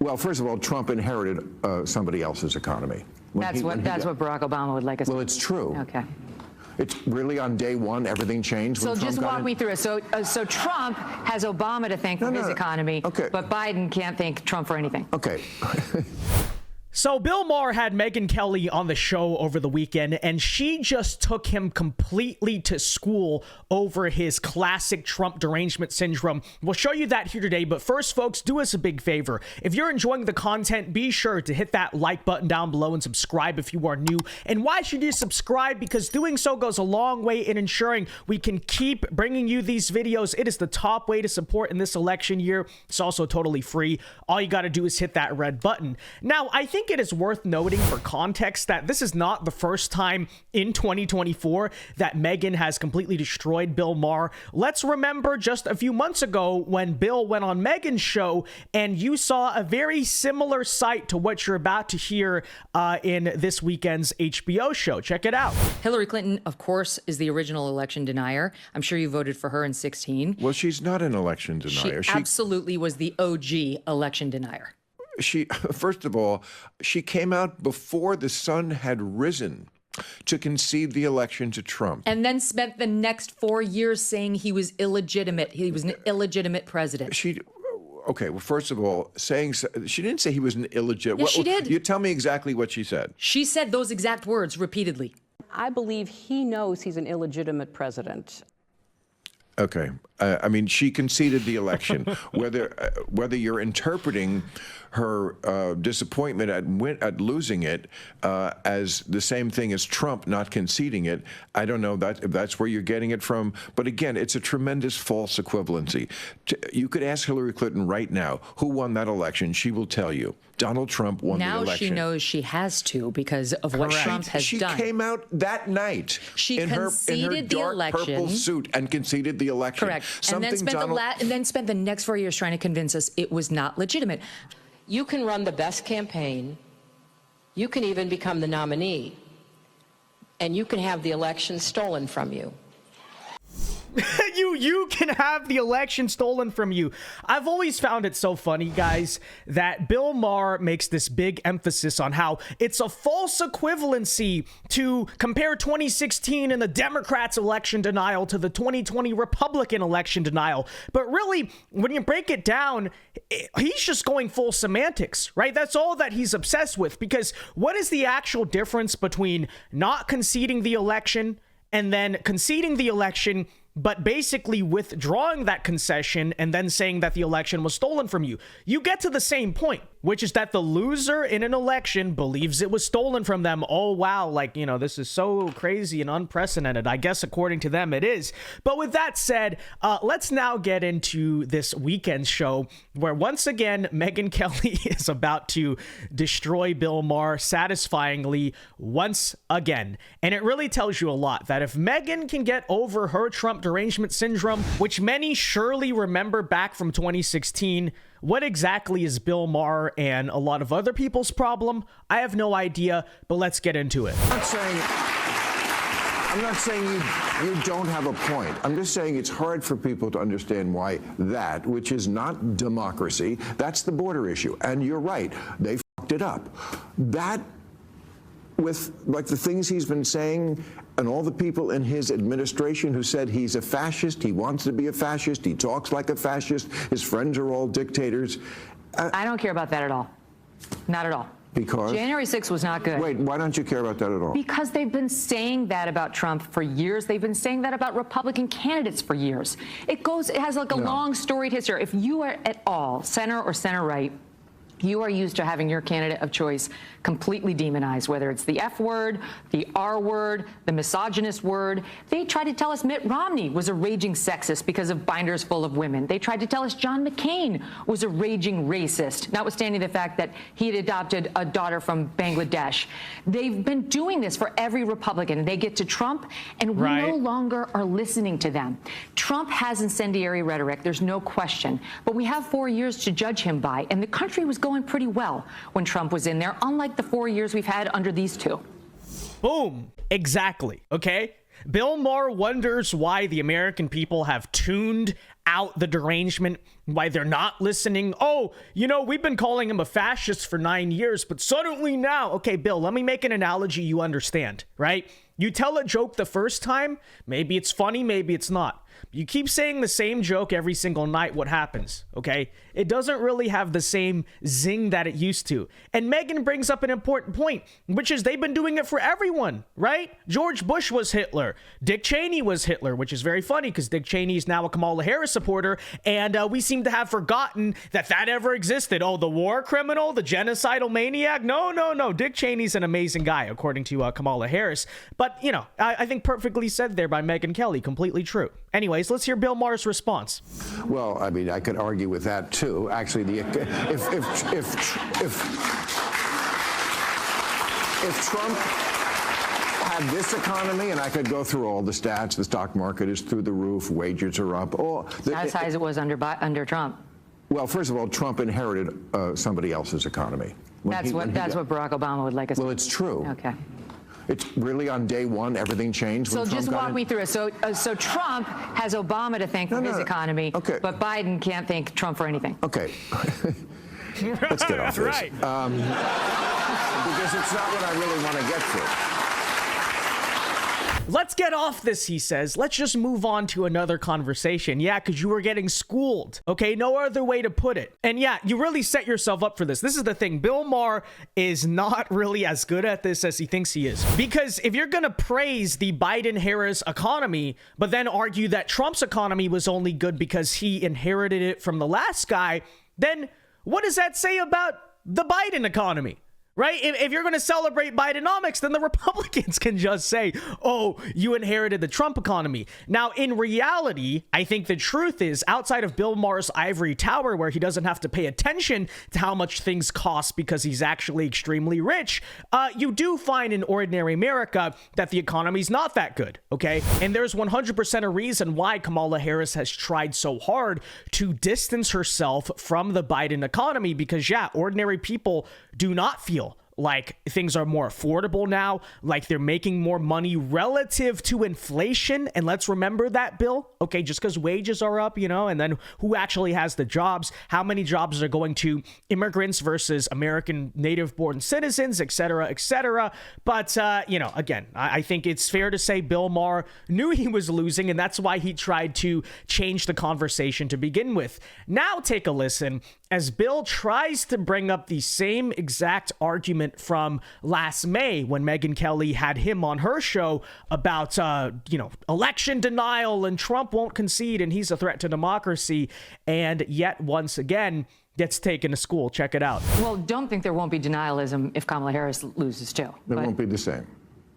Well, first of all, Trump inherited somebody else's economy. That's what Barack Obama would like us to. Well, it's true. Okay. It's really on day one, everything changed. So just walk me through it. So Trump has Obama to thank for his economy, but Biden can't thank Trump for anything. Okay. So Bill Maher had Megyn Kelly on the show over the weekend, and she just took him completely to school over his classic Trump derangement syndrome. We'll show you that here today, but first, folks, do us a big favor. If you're enjoying the content, be sure to hit that like button down below and subscribe if you are new. And why should you subscribe? Because doing so goes a long way in ensuring we can keep bringing you these videos. It is the top way to support in this election year. It's also totally free. All you got to do is hit that red button. Now, I think it is worth noting for context that this is not the first time in 2024 that Megyn has completely destroyed Bill Maher. Let's remember just a few months ago when Bill went on Megyn's show and you saw a very similar sight to what you're about to hear in this weekend's HBO show. Check it out. Hillary Clinton, of course, is the original election denier. I'm sure you voted for her in 2016. Well, she's not an election denier. She absolutely was the OG election denier. First of all, she came out before the sun had risen to concede the election to Trump. And then spent the next 4 years saying he was illegitimate. He was an illegitimate president. Okay, well, first of all, she didn't say he was an illegitimate. Yes, she did. You tell me exactly what she said. She said those exact words repeatedly. I believe he knows he's an illegitimate president. Okay. I mean, she conceded the election. Whether you're interpreting her disappointment at losing it as the same thing as Trump not conceding it, I don't know if that's where you're getting it from. But again, it's a tremendous false equivalency. You could ask Hillary Clinton right now who won that election. She will tell you. Donald Trump won the election. Now she knows she has to because of what Trump has done. She came out that night in her dark purple suit and conceded the election. Correct. And then spent the next 4 years trying to convince us it was not legitimate. You can run the best campaign. You can even become the nominee. And you can have the election stolen from you. You can have the election stolen from you. I've always found it so funny, guys, that Bill Maher makes this big emphasis on how it's a false equivalency to compare 2016 and the Democrats' election denial to the 2020 Republican election denial. But really, when you break it down, he's just going full semantics, right? That's all that he's obsessed with, because what is the actual difference between not conceding the election and then conceding the election, but basically withdrawing that concession and then saying that the election was stolen from you? You get to the same point, which is that the loser in an election believes it was stolen from them. Oh, wow. Like, this is so crazy and unprecedented. I guess according to them, it is. But with that said, let's now get into this weekend's show where once again, Megyn Kelly is about to destroy Bill Maher satisfyingly once again. And it really tells you a lot that if Megyn can get over her Trump derangement syndrome, which many surely remember back from 2016, what exactly is Bill Maher and a lot of other people's problem? I have no idea, but let's get into it. I'm not saying you don't have a point. I'm just saying it's hard for people to understand why that, which is not democracy, that's the border issue. And you're right, they fucked it up. That, with like the things he's been saying, and all the people in his administration who said he's a fascist, he wants to be a fascist, he talks like a fascist, his friends are all dictators. I don't care about that at all. Not at all. Because? January 6th was not good. Wait, why don't you care about that at all? Because they've been saying that about Trump for years. They've been saying that about Republican candidates for years. It has like a long storied history. If you are at all center or center right, you are used to having your candidate of choice completely demonized, whether it's the F word, the R word, the misogynist word. They tried to tell us Mitt Romney was a raging sexist because of binders full of women. They tried to tell us John McCain was a raging racist, notwithstanding the fact that he had adopted a daughter from Bangladesh. They've been doing this for every Republican. They get to Trump, and we no longer are listening to them. Trump has incendiary rhetoric, there's no question, but we have 4 years to judge him by, and the country was going pretty well when Trump was in there, unlike the 4 years we've had under these two. Boom. Exactly. Okay. Bill Maher wonders why the American people have tuned out the derangement, why they're not listening. Oh, we've been calling him a fascist for 9 years, but suddenly now. Okay, Bill, let me make an analogy you understand, right? You tell a joke the first time, maybe it's funny, maybe it's not. You keep saying the same joke every single night, what happens, okay? It doesn't really have the same zing that it used to. And Megyn brings up an important point, which is they've been doing it for everyone, right? George Bush was Hitler. Dick Cheney was Hitler, which is very funny because Dick Cheney is now a Kamala Harris supporter, and we seem to have forgotten that ever existed. Oh, the war criminal, the genocidal maniac? No. Dick Cheney's an amazing guy, according to Kamala Harris. But, I think perfectly said there by Megyn Kelly. Completely true. Anyways, let's hear Bill Maher's response. Well, I mean, I could argue with that too. Actually, if Trump had this economy, and I could go through all the stats, the stock market is through the roof, wages are up. Not as high as it was under Trump. Well, first of all, Trump inherited somebody else's economy. That's what Barack Obama would like us to. Well, it's true. Okay. It's really on day one, everything changed. So just walk me through it. So Trump has Obama to thank for his economy, okay, but Biden can't thank Trump for anything. Okay. Let's get off this. Right. Because it's not what I really want to get to. Let's get off this, he says. Let's just move on to another conversation. Yeah, because you were getting schooled. Okay, no other way to put it. And yeah, you really set yourself up for this. This is the thing. Bill Maher is not really as good at this as he thinks he is. Because if you're going to praise the Biden-Harris economy, but then argue that Trump's economy was only good because he inherited it from the last guy, then what does that say about the Biden economy? Right? If you're going to celebrate Bidenomics, then the Republicans can just say, oh, you inherited the Trump economy. Now, in reality, I think the truth is, outside of Bill Maher's ivory tower, where he doesn't have to pay attention to how much things cost because he's actually extremely rich, you do find in ordinary America that the economy's not that good, okay? And there's 100% a reason why Kamala Harris has tried so hard to distance herself from the Biden economy because, yeah, ordinary people do not feel like things are more affordable now, like they're making more money relative to inflation. And let's remember that, Bill, okay, just because wages are up, and then who actually has the jobs, how many jobs are going to immigrants versus American native-born citizens, et cetera, et cetera. But, again, I think it's fair to say Bill Maher knew he was losing, and that's why he tried to change the conversation to begin with. Now take a listen as Bill tries to bring up the same exact argument from last May when Megyn Kelly had him on her show about, election denial and Trump won't concede and he's a threat to democracy. And yet once again, gets taken to school. Check it out. Well, don't think there won't be denialism if Kamala Harris loses too. It won't be the same.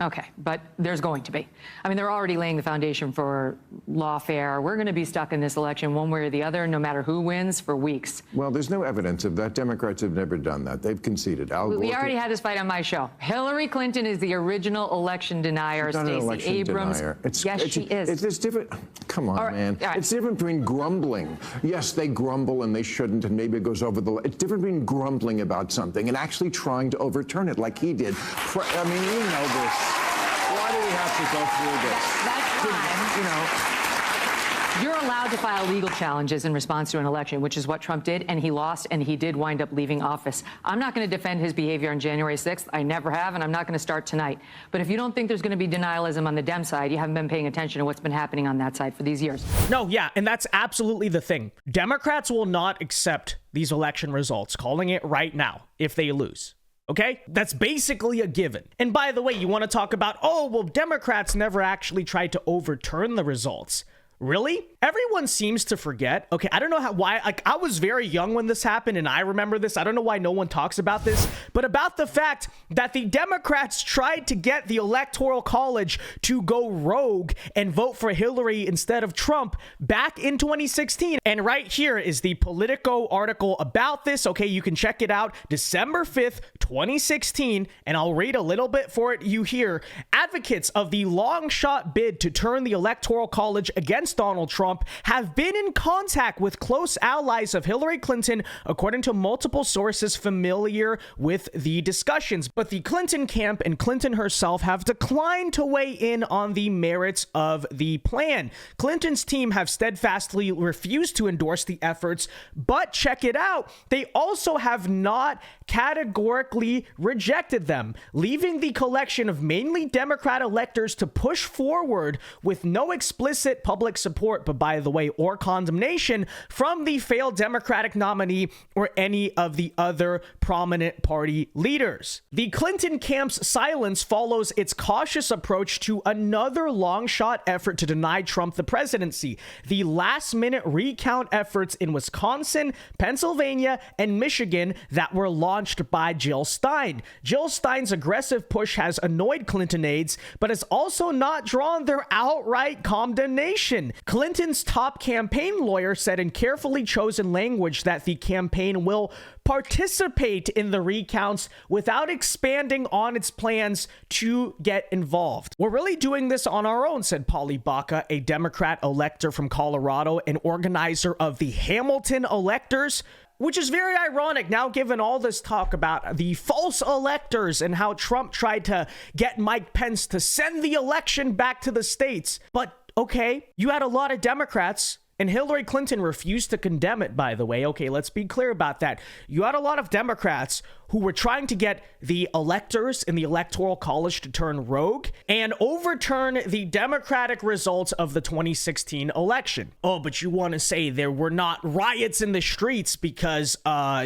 Okay, but there's going to be. I mean, they're already laying the foundation for lawfare. We're going to be stuck in this election one way or the other, no matter who wins, for weeks. Well, there's no evidence of that. Democrats have never done that. They've conceded. We already had this fight on my show. Hillary Clinton is the original election denier. Stacey Abrams. Yes, she is. It's different. Come on, man. Right. It's different between grumbling. Yes, they grumble and they shouldn't, and maybe it goes over the. It's different between grumbling about something and actually trying to overturn it, like he did. I mean, you know this. Why do we have to go through this? That's fine. You're allowed to file legal challenges in response to an election, which is what Trump did, and he lost, and he did wind up leaving office. I'm not going to defend his behavior on January 6th. I never have, and I'm not going to start tonight. But if you don't think there's going to be denialism on the Dem side, you haven't been paying attention to what's been happening on that side for these years. No, yeah, and that's absolutely the thing. Democrats will not accept these election results, calling it right now, if they lose. Okay? That's basically a given. And by the way, you want to talk about, oh, well, Democrats never actually tried to overturn the results. Really? Everyone seems to forget. Okay, I don't know why. Like, I was very young when this happened, and I remember this. I don't know why no one talks about this, but about the fact that the Democrats tried to get the Electoral College to go rogue and vote for Hillary instead of Trump back in 2016. And right here is the Politico article about this. Okay, you can check it out. December 5th, 2016, and I'll read a little bit for it. You hear advocates of the long shot bid to turn the Electoral College against against Donald Trump have been in contact with close allies of Hillary Clinton, according to multiple sources familiar with the discussions. But the Clinton camp and Clinton herself have declined to weigh in on the merits of the plan. Clinton's team have steadfastly refused to endorse the efforts, but check it out, they also have not categorically rejected them, leaving the collection of mainly Democrat electors to push forward with no explicit public support, but by the way, or condemnation from the failed Democratic nominee or any of the other prominent party leaders. The Clinton camp's silence follows its cautious approach to another long-shot effort to deny Trump the presidency: the last-minute recount efforts in Wisconsin, Pennsylvania, and Michigan that were launched by Jill Stein. Jill Stein's aggressive push has annoyed Clinton aides, but has also not drawn their outright condemnation. Clinton's top campaign lawyer said in carefully chosen language that the campaign will participate in the recounts without expanding on its plans to get involved. We're really doing this on our own, said Polly Baca, a Democrat elector from Colorado and organizer of the Hamilton electors. Which is very ironic now, given all this talk about the false electors and how Trump tried to get Mike Pence to send the election back to the states. But okay, you had a lot of Democrats, and Hillary Clinton refused to condemn it, by the way. Okay, let's be clear about that. You had a lot of Democrats who were trying to get the electors in the Electoral College to turn rogue and overturn the Democratic results of the 2016 election. Oh, but you want to say there were not riots in the streets because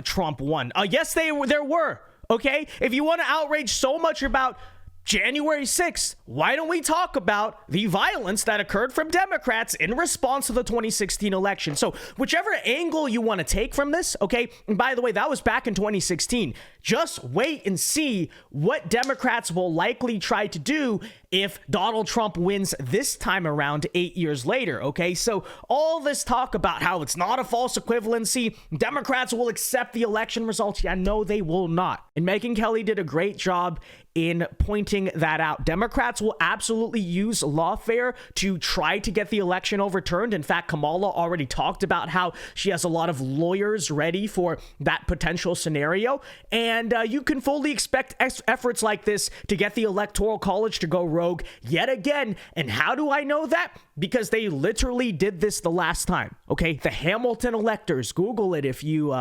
Trump won. Yes, there were. Okay, if you want to outrage so much about January 6th, why don't we talk about the violence that occurred from Democrats in response to the 2016 election? So whichever angle you want to take from this, okay, and by the way, that was back in 2016. Just wait and see what Democrats will likely try to do if Donald Trump wins this time around 8 years later, okay? So all this talk about how it's not a false equivalency, Democrats will accept the election results. Yeah, no, they will not. And Megyn Kelly did a great job in pointing that out. Democrats will absolutely use lawfare to try to get the election overturned. In fact, Kamala already talked about how she has a lot of lawyers ready for that potential scenario. And you can fully expect efforts like this to get the Electoral College to go rogue yet again. And how do I know that? Because they literally did this the last time, okay? The Hamilton electors, Google it if you,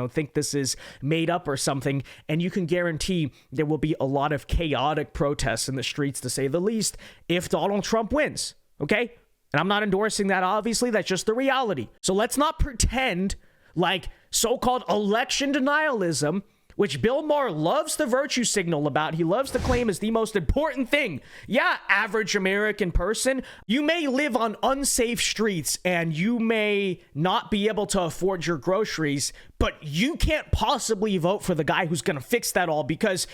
think this is made up or something, and you can guarantee there will be a lot of chaotic protests in the streets, to say the least, if Donald Trump wins, okay? And I'm not endorsing that, obviously. That's just the reality. So let's not pretend like so-called election denialism, which Bill Maher loves the virtue signal about. He loves to claim is the most important thing. Yeah, average American person, you may live on unsafe streets and you may not be able to afford your groceries, but you can't possibly vote for the guy who's going to fix that all because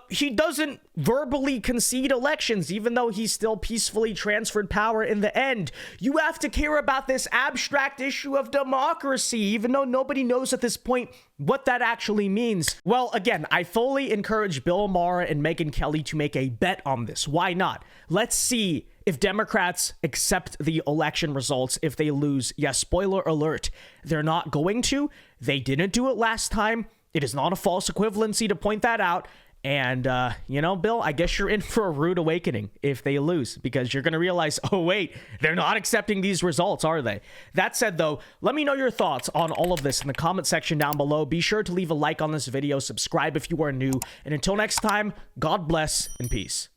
he doesn't verbally concede elections, even though he still peacefully transferred power in the end. You have to care about this abstract issue of democracy, even though nobody knows at this point what that actually means. Well, again, I fully encourage Bill Maher and Megyn Kelly to make a bet on this. Why not? Let's see if Democrats accept the election results if they lose. Yes, spoiler alert, they're not going to. They didn't do it last time. It is not a false equivalency to point that out. And, Bill, I guess you're in for a rude awakening if they lose, because you're going to realize, oh, wait, they're not accepting these results, are they? That said, though, let me know your thoughts on all of this in the comment section down below. Be sure to leave a like on this video, subscribe if you are new, and until next time, God bless and peace.